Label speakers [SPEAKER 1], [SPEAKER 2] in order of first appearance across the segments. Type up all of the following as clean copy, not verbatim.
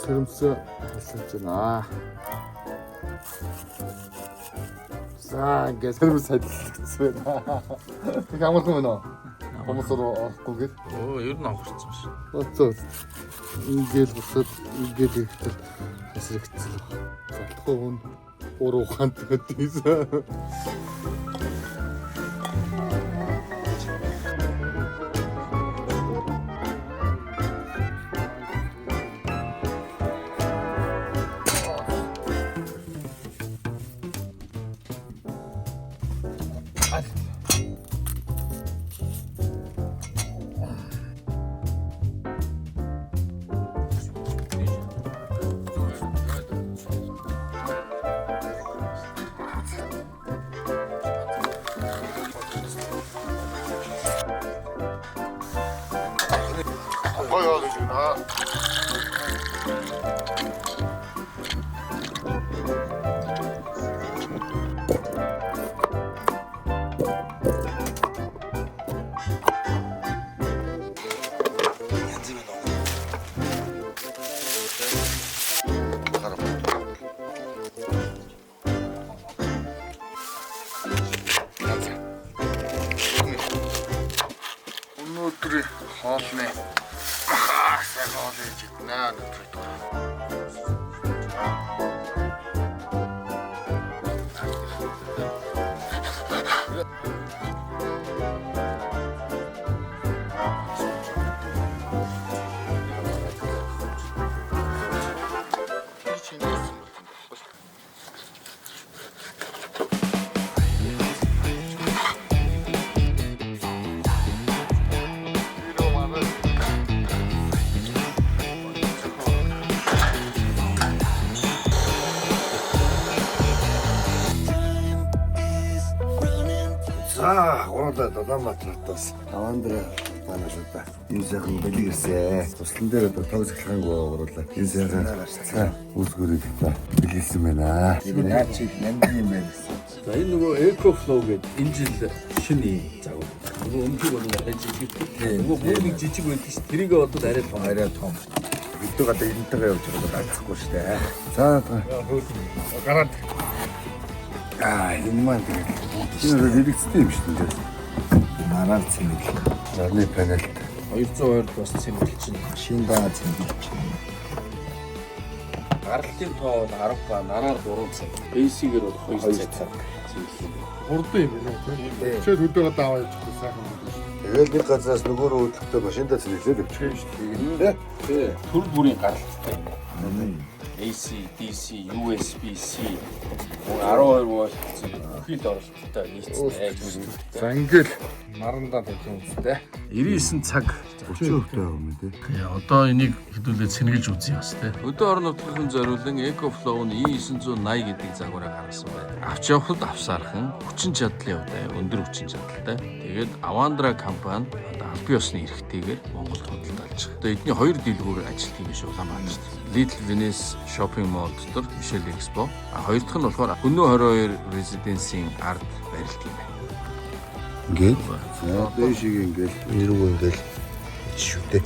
[SPEAKER 1] Сэрэмсээ хэлсэж байна. За ингээд сэрэмс сайдлагцсан байна. Тэг амархан байна уу? Хүмүүс орохгүй гээд.
[SPEAKER 2] Ер нь авах гэсэн шүү.
[SPEAKER 1] Өцөө. Ингээд бусад ингээд ихтэл хэсрэгцсэн баг. Залхуу хүн уруу ухаанд гэдгийсэн. Өнөөдөр хоолны сайн хоол хийж байна өнөөдөр.
[SPEAKER 3] Гурлаа Улаанбаатараас Авандраа танаас энэ сайхан бэлэг ирсэн. Туслан дээр тогс эхлэхэнгүй гурлаа. Энэ сайхан үүсгэрийг бэлгэлсэн байна.
[SPEAKER 4] Наа чи нандин юм байна.
[SPEAKER 2] За энэ нөгөө EcoFlow гэдэг энэ жил шинэ загвар. Нөгөө өмнөд бол жижиг. Нөгөө бүр жижиг байдаг ш. Тэрийг бодвол арай том.
[SPEAKER 3] Бид гадаа энэтэйгээ явж байгаа дагахгүй шүү дээ. За
[SPEAKER 1] Гараад.
[SPEAKER 3] Энэ маань тэгээд энэ дэлгэцтэй юм шүү дээ. Мараар цэмэглэх. Нарны панелт
[SPEAKER 2] 220 бас цэмэглэж чинь.
[SPEAKER 3] Шин баа цэмэглэж чинь.
[SPEAKER 2] Гаралтын тоо бол 10 ба, нараар 3 цаг. Бейсигээр бол 2 цаг.
[SPEAKER 1] Хурдан юм байна тийм. Чөд өдөө гадаа аваа явчихсан сайхан юм.
[SPEAKER 3] Тэгээд нэг газраас нөгөө руу хөдлөхдөө машиндаа цэмэглээд явчих юм шүү дээ.
[SPEAKER 2] Тий. Төр бүрийн гаралттай. AC, DC, USB-C 12 вольт бүхий л оролттой нийцсэн.
[SPEAKER 1] За ингээл нарандаа тавьсан үстэй.
[SPEAKER 2] 99 цаг
[SPEAKER 3] 30% юм тий.
[SPEAKER 2] Одоо энийг хэдүүлээ цэнгэлж үзье бас тий. Өдөө орон нутгийн зориулан EcoFlow-ны E980 гэдэг загварыг гаргасан байна. Авч явахд авсаархан хүчин чадлын хувьд өндөр хүчин чадалтай. Тэгээд Avandra компани одоо албан ёсны эрхтэйгээр Монголд худалдаалж байгаа. Одоо эдний хоёр дэлгүүр ажилтг юм биш Улаанбаатарт. Little Venice Shopping Mall дотор Michelle Expo. Хоёр дахь нь болохоор Өнөө 22 Residence-ийн ард барилт юм байна.
[SPEAKER 3] Ингээд за дэшиг ингээд ирүү ингээд шүү дээ.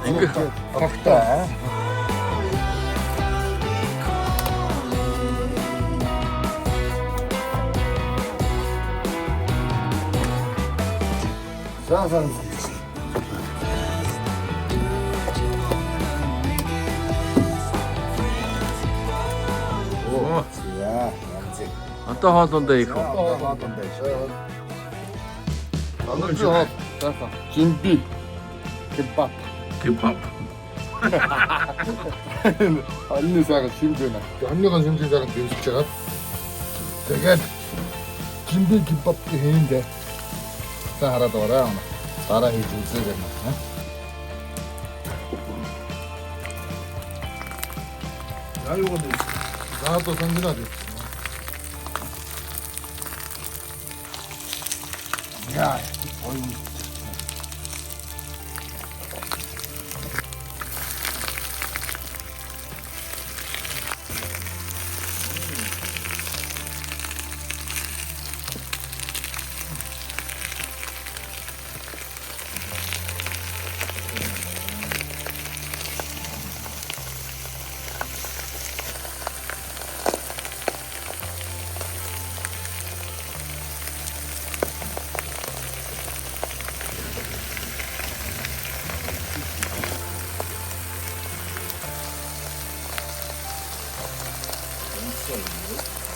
[SPEAKER 1] Ингээд тогтоо.
[SPEAKER 3] За
[SPEAKER 2] Одоо хоолундаа их үү?
[SPEAKER 1] Жимби кебаб. Анны сайхан шимж байна. Анныгоо шимжийг сайхан дэмжиж байгаа. Тэгээд жимби кебаб хийндэ. Та хараад байгаа. Дараа хийж үзээ гэнэ. Яа юу гэдэг? Заато санджинаа дээ. Яа, ой.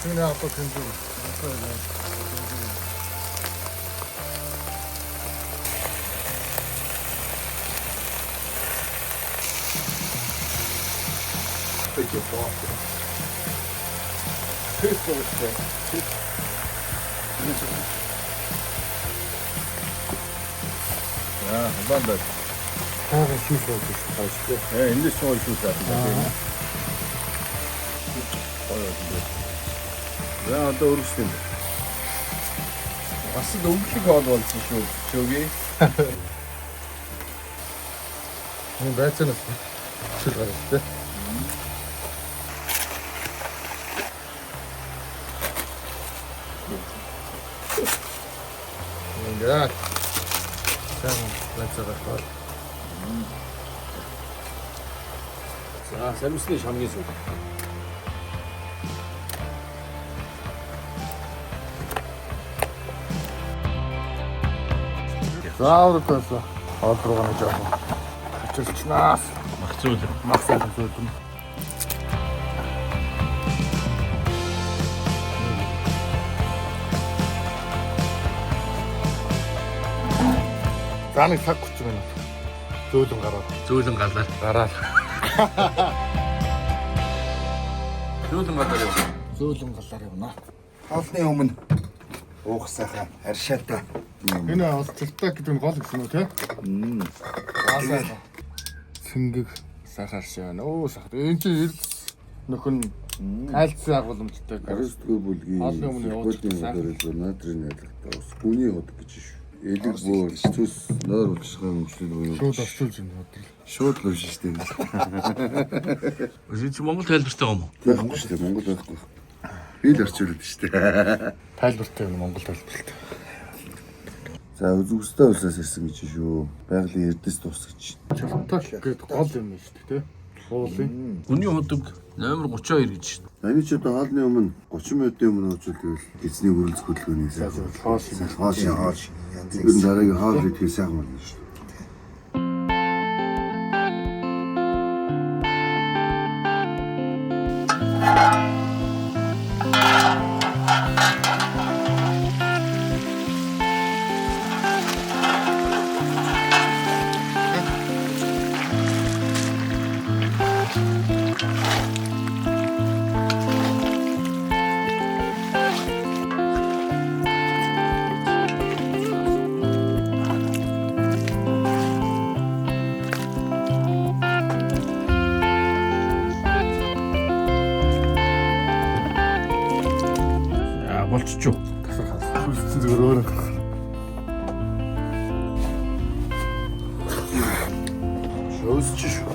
[SPEAKER 1] Тэгнэ авто тэмдэг. Пойдём, пожалуйста.
[SPEAKER 3] Банда.
[SPEAKER 1] Хаагаа шүүс болж байна.
[SPEAKER 3] Эндээс сууж шүү дээ. За одоо өргөсөн. Бас л өнгөлөг хоол болсон шүү. Чөгийн.
[SPEAKER 1] Энэ байцаанаас чил гарах тэ. Ингээд. Сайн байцаагаа хаа.
[SPEAKER 2] За, самсны шамгийн сүг.
[SPEAKER 1] Заавртаас хоолруугаа нэг жоохон хачилчнаас
[SPEAKER 2] Махцуул.
[SPEAKER 1] максимум зүйлэн. За нэг цаг 30 минут. Зөөлөн гараад.
[SPEAKER 2] Зөөлөн галаар.
[SPEAKER 1] Гараад.
[SPEAKER 2] Зөөлөн галаар явна.
[SPEAKER 1] Зөөлөн галаар явна.
[SPEAKER 4] Хоолны өмнө уух сайхан аршаатай.
[SPEAKER 1] Энэ бол цэлтэг гэдэг нь гол гэсэн үү те? Гасаа. Цэнгэг сахар шаана. Оо сахар. Энэ чинь нөхөн кальци агуулмжтай.
[SPEAKER 3] Аристгүй бүлгийн
[SPEAKER 1] Хоолны өмнө явуулдаг сайхан.
[SPEAKER 3] натрийн найдвартай ус. Гүний ходог гэж шүү. Элэг бөө цус нойр болчихсон өмчлөл буюу.
[SPEAKER 1] Шууд орчуулж байна өдөр.
[SPEAKER 3] Шууд л уншиж штеп.
[SPEAKER 2] Өсөж Монгол тайлбартай юм уу?
[SPEAKER 3] Байхгүй штеп Монгол байхгүй. Би л орчуулдаг штеп.
[SPEAKER 1] Тайлбартай юм Монгол тайлбартай.
[SPEAKER 3] За үзүүстэй улсаас ирсэн гэж шүү. Байгалийн эрдэс тус гэж.
[SPEAKER 1] Чултал гэдэг гол юм шүү дээ те. Уулын.
[SPEAKER 2] Гүний ходог номер 32 гэж шүү.
[SPEAKER 3] Ами ч одоо хаалны өмнө 30 минутын өмнө уучлал эзний хөрөлц хөдөлгөөний сайхан.
[SPEAKER 4] Хоол. Янз
[SPEAKER 3] Тэр дараагийн хаал идэхээ сайхан болно шүү.
[SPEAKER 2] Аа болчихоо.
[SPEAKER 1] Хүссэн зүгээр өөр.
[SPEAKER 3] Шөөсч шүү.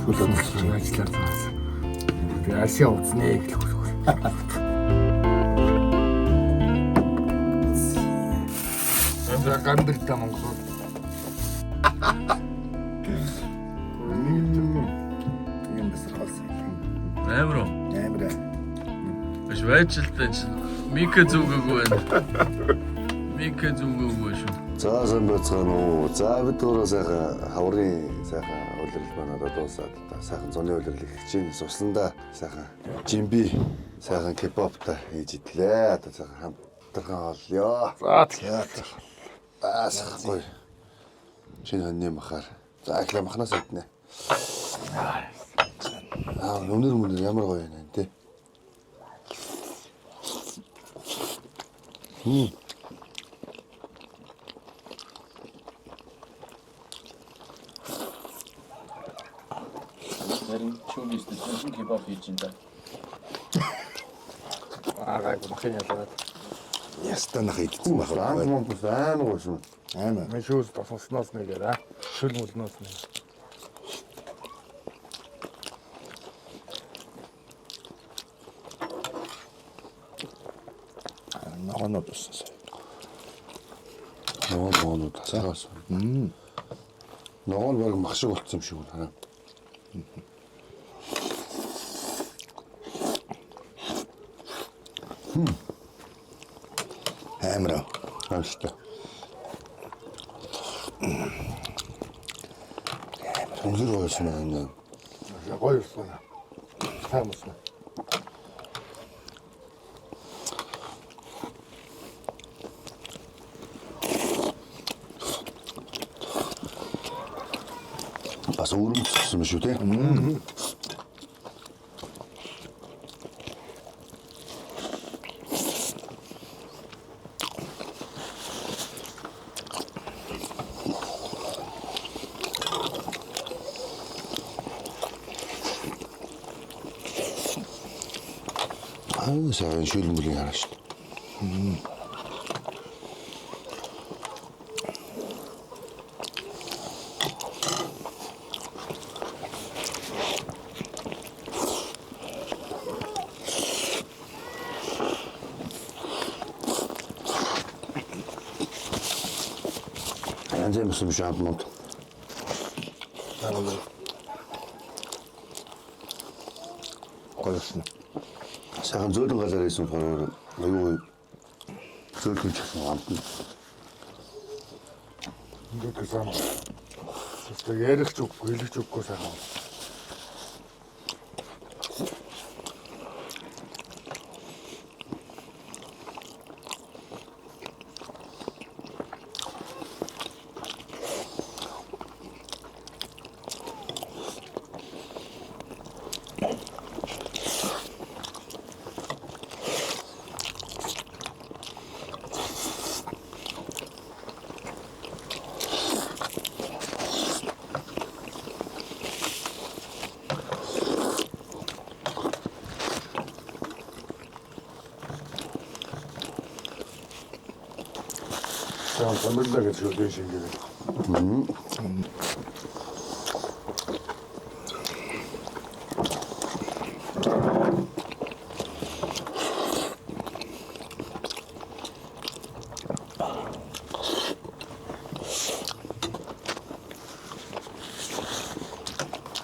[SPEAKER 1] Сүүлд ажиллаар таасан. Би Асиа узнаа гэх хүсвэр. За гандэртэй Монгол.
[SPEAKER 4] юм бас хоолсон.
[SPEAKER 2] Амар уу?
[SPEAKER 4] Амар.
[SPEAKER 2] Биш байцалтай чинь мика зүгөөгүй байна. Мика зүгөөгүй шүү.
[SPEAKER 3] За сайн байцгаана уу. За бид өөрөө сайхан хаврын сайхан улирал манайд дуусаад сайхан зуны улирал их чинь сусландаа сайхан жимби сайхан кебабтай хийж идлээ. Одоо сайхан хамтран хоолё.
[SPEAKER 1] За тэгэхээр
[SPEAKER 3] Сайхан. Шинэ хоньны махаар. За ихлэ махнаас иднэ. Өнөр ямар гоё юм те.
[SPEAKER 2] Харин чүлээс дэсэн кебаб хийж энэ.
[SPEAKER 1] гайгүй махын ялгаад.
[SPEAKER 3] Ястана хийдсэн байх. Ангмон бас амар гоё шүү.
[SPEAKER 4] Амар.
[SPEAKER 1] Мен шүүс тосноос нэгээр шүл мөлнөөс нэг.
[SPEAKER 4] Ногоонод уссан.
[SPEAKER 3] Ногоон тасаас. Ногоон баг мах шиг болцсон юм шиг байна.
[SPEAKER 4] Амар.
[SPEAKER 3] Хааштай. Үнэр байсан байна.
[SPEAKER 1] Гоё юусан. Таамсан.
[SPEAKER 3] Бас өрөмцсөн шүү те. Сайн шүлмөлийн хараш. Янз бүрийн шампунууд.
[SPEAKER 1] Гоёсэн.
[SPEAKER 3] Сайхан зөөлөн газар байсан болохоор аюу зөөлөн чигсэн амтна.
[SPEAKER 1] Ингээд сайн. Тэстэ ярих ч үгүй, хэлэх ч үгүй сайхан. Сайн томилдог гэж үгүй шингээд.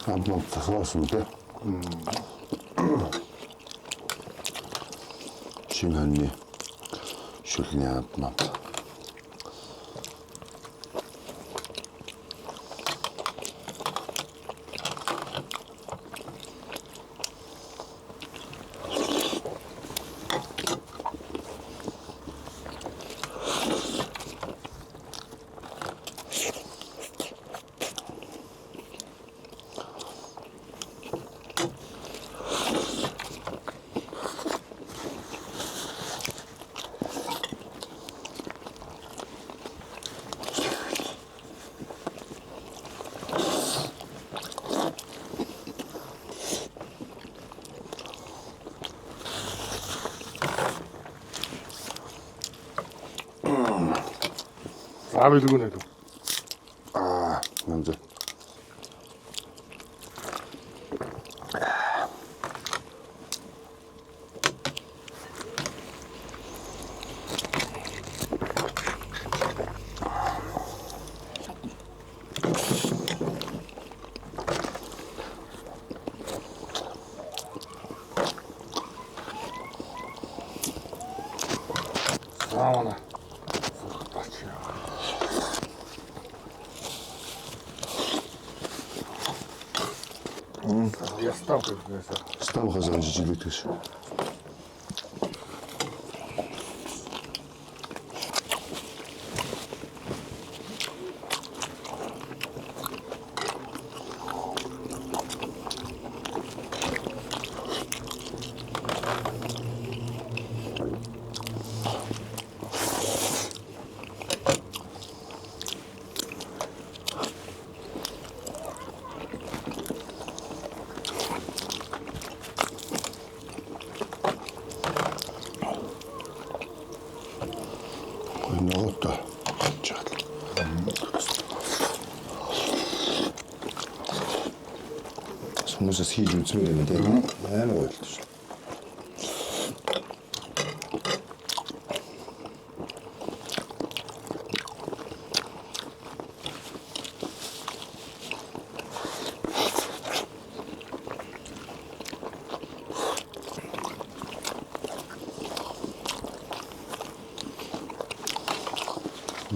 [SPEAKER 3] Амтнууд тасалсан те. Шинэний шүлний амтнууд. Аавилгүй нэ. Нэмдэ.
[SPEAKER 1] Саана. Я став как-то.
[SPEAKER 3] Став хазан жилетиш. Ногота. Чат. Хүмүүсээс хийж үзмээр юм тийм үү? Маань ойлж.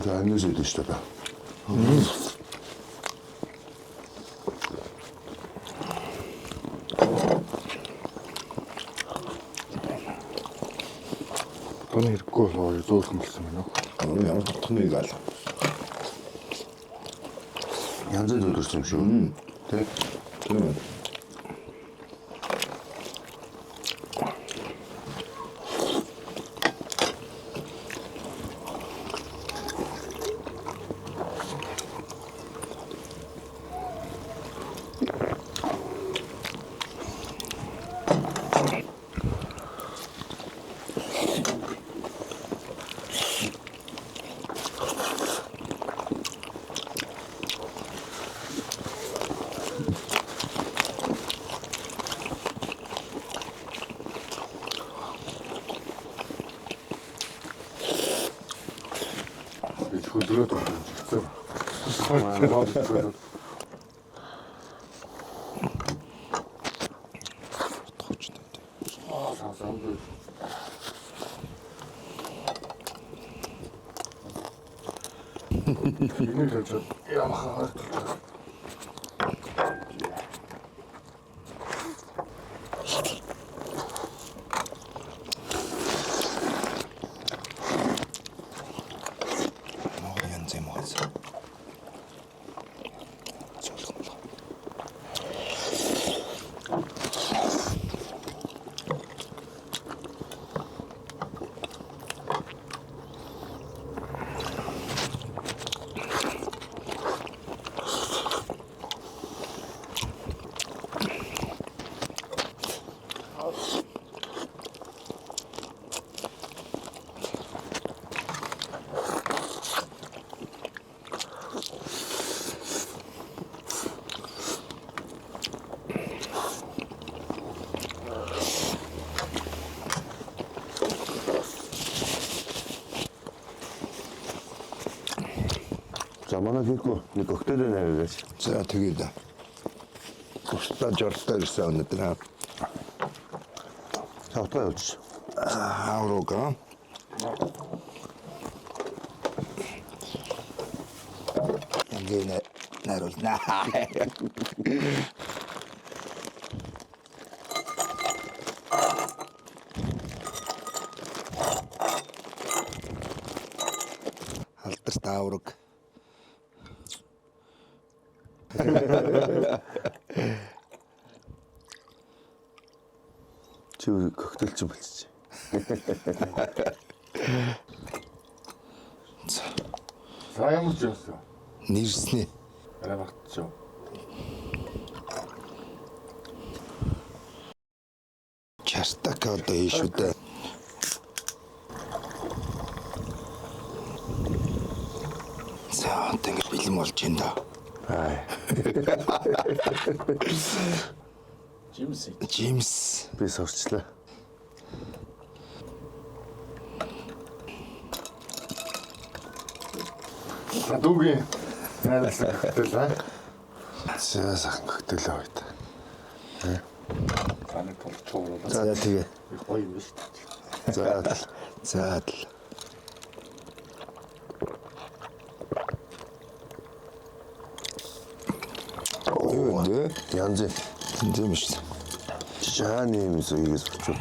[SPEAKER 3] За анаас үүдэн шүү дээ.
[SPEAKER 1] Таны хэрэггүй болоо зөөлхөн болсон байна уу?
[SPEAKER 4] Ямар тохныг гал.
[SPEAKER 3] Янз бүр төрсөн юм шүү. Тэ?
[SPEAKER 4] Тийм.
[SPEAKER 1] Би хөлрөөд өгсөн. Хойд. Энийг хэлж яамахаар.
[SPEAKER 4] Янз юм уу?
[SPEAKER 3] За манай хийхгүй нэг коктейл нэрэж.
[SPEAKER 4] За тэгээд тусдаа жортой ирсэн өнөдөр.
[SPEAKER 3] Тавтаа явууч.
[SPEAKER 4] Хаврууга. Янгэнэ наруулна. Алдар таавраг.
[SPEAKER 3] Чи коктейл ч болчих.
[SPEAKER 1] За ямар ч юмсан.
[SPEAKER 4] Нэрснэ.
[SPEAKER 1] Арай багтчихв.
[SPEAKER 4] Чартак одоо ийшүү дээ. За ингэ бэлэн болж байна да.
[SPEAKER 3] Аа.
[SPEAKER 4] Жимс.
[SPEAKER 3] Би сурчлаа.
[SPEAKER 1] Садуугийн найрсан коктейл аа.
[SPEAKER 3] За сайхан коктейл авъя.
[SPEAKER 1] Цааны тулч ууруулаа.
[SPEAKER 4] За тэгээ.
[SPEAKER 1] Гоё юм шүү дээ.
[SPEAKER 3] За
[SPEAKER 4] За. Юу вэ?
[SPEAKER 3] янз
[SPEAKER 4] Тийм шүү.
[SPEAKER 3] жааны юм зүгээс өчөө.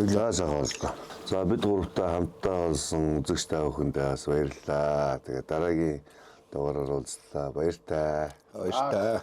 [SPEAKER 3] За сайхан. За бид гуравтаа хамтдаа олсон үзэгчтэй бүхэндээ бас баярлалаа. Тэгээ дараагийн дугаараар уулзлаа. Баяртай.
[SPEAKER 4] Баяртай.